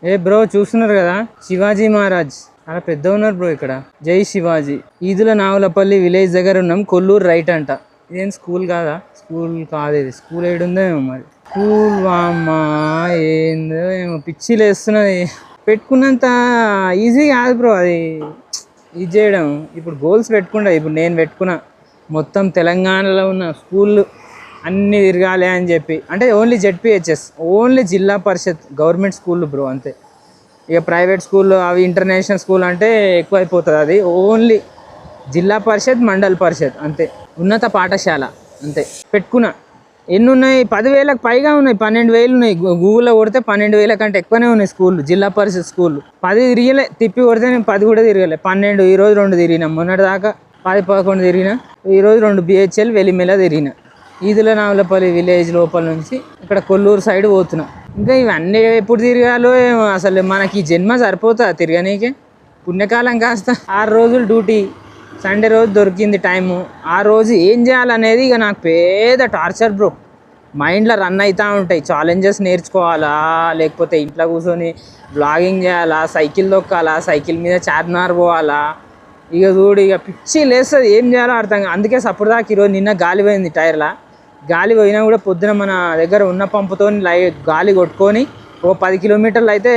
ఏ bro చూస్తున్నారు కదా, శివాజీ మహారాజ్ అలా పెద్ద ఉన్నారు బ్రో ఇక్కడ. జై శివాజీ. ఈదుల నావులపల్లి విలేజ్ దగ్గర ఉన్నాం. కొల్లూరు రైట్ అంట. ఇదేం స్కూల్ కాదా? స్కూల్ కాదు ఇది. స్కూల్ ఏడుందో ఏమో మరి. స్కూల్ వామ్మా ఏందో ఏమో పిచ్చిలు వేస్తున్నది. పెట్టుకున్నంత ఈజీ కాదు బ్రో అది ఇది చేయడం. ఇప్పుడు గోల్స్ పెట్టుకుంటా. ఇప్పుడు నేను పెట్టుకున్నా మొత్తం తెలంగాణలో ఉన్న స్కూళ్ళు అన్నీ తిరగాలి అని చెప్పి. అంటే ఓన్లీ జెడ్పిహెచ్ఎస్, ఓన్లీ జిల్లా పరిషత్ గవర్నమెంట్ స్కూళ్ళు బ్రో అంతే. ఇక ప్రైవేట్ స్కూల్లో అవి ఇంటర్నేషనల్ స్కూల్ అంటే ఎక్కువైపోతుంది. అది ఓన్లీ జిల్లా పరిషత్, మండల్ పరిషత్ అంతే. ఉన్నత పాఠశాల అంతే పెట్టుకున్నా. ఎన్ని ఉన్నాయి? 10,000కు పైగా ఉన్నాయి. 12,000 ఉన్నాయి. గూగుల్లో కొడితే 12,000 కంటే ఎక్కువనే ఉన్నాయి స్కూళ్ళు, జిల్లా పరిషత్ స్కూళ్ళు. 10 తిరగలే, తిప్పి కొడితే నేను 10 కూడా తిరగలే. 12 ఈరోజు 2 తిరిగినా. మొన్నటి దాకా 10-11 తిరిగిన. ఈరోజు 2 బిహెచ్ఎల్ వెలిమెల తిరిగిన. ఈదుల నావులపల్లి విలేజ్ లోపల నుంచి ఇక్కడ కొల్లూరు సైడ్ పోతున్నా. ఇంకా ఇవన్నీ ఎప్పుడు తిరగాలో ఏమో. అసలు మనకి ఈ జన్మ సరిపోతా తిరగనీకే? పుణ్యకాలం కాస్త 6 రోజులు డ్యూటీ, సండే రోజు దొరికింది టైము. ఆ రోజు ఏం చేయాలనేది ఇక నాకు పెద్ద టార్చర్ బ్రో. మైండ్లో రన్ అవుతూ ఉంటాయి. ఛాలెంజెస్ నేర్చుకోవాలా, లేకపోతే ఇంట్లో కూర్చొని బ్లాగింగ్ చేయాలా, సైకిల్ తొక్కాలా, సైకిల్ మీద చార్మినార్ పోవాలా. ఇక చూడు ఇక పిచ్చి లేస్తుంది. ఏం చేయాలో అర్థం కాదు. అందుకే సపోర్ట్ ఈరోజు నిన్న గాలి పోయింది టైర్లా. గాలి పోయినా కూడా పొద్దున మన దగ్గర ఉన్న పంపుతో గాలి కొట్టుకొని ఒక 10 కిలోమీటర్లు అయితే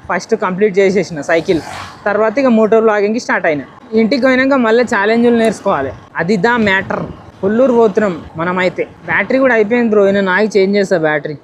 ఫస్ట్ కంప్లీట్ చేసేసిన సైకిల్. తర్వాత ఇక మోటార్ బ్లాగింగ్కి స్టార్ట్ అయినా. ఇంటికి పోయినాక మళ్ళీ ఛాలెంజ్లు నేర్చుకోవాలి. అది దా మ్యాటర్. కొల్లూరు పోతున్నాం మనమైతే. బ్యాటరీ కూడా అయిపోయింది బ్రో. నాకి చేంజ్ చేస్తా బ్యాటరీ.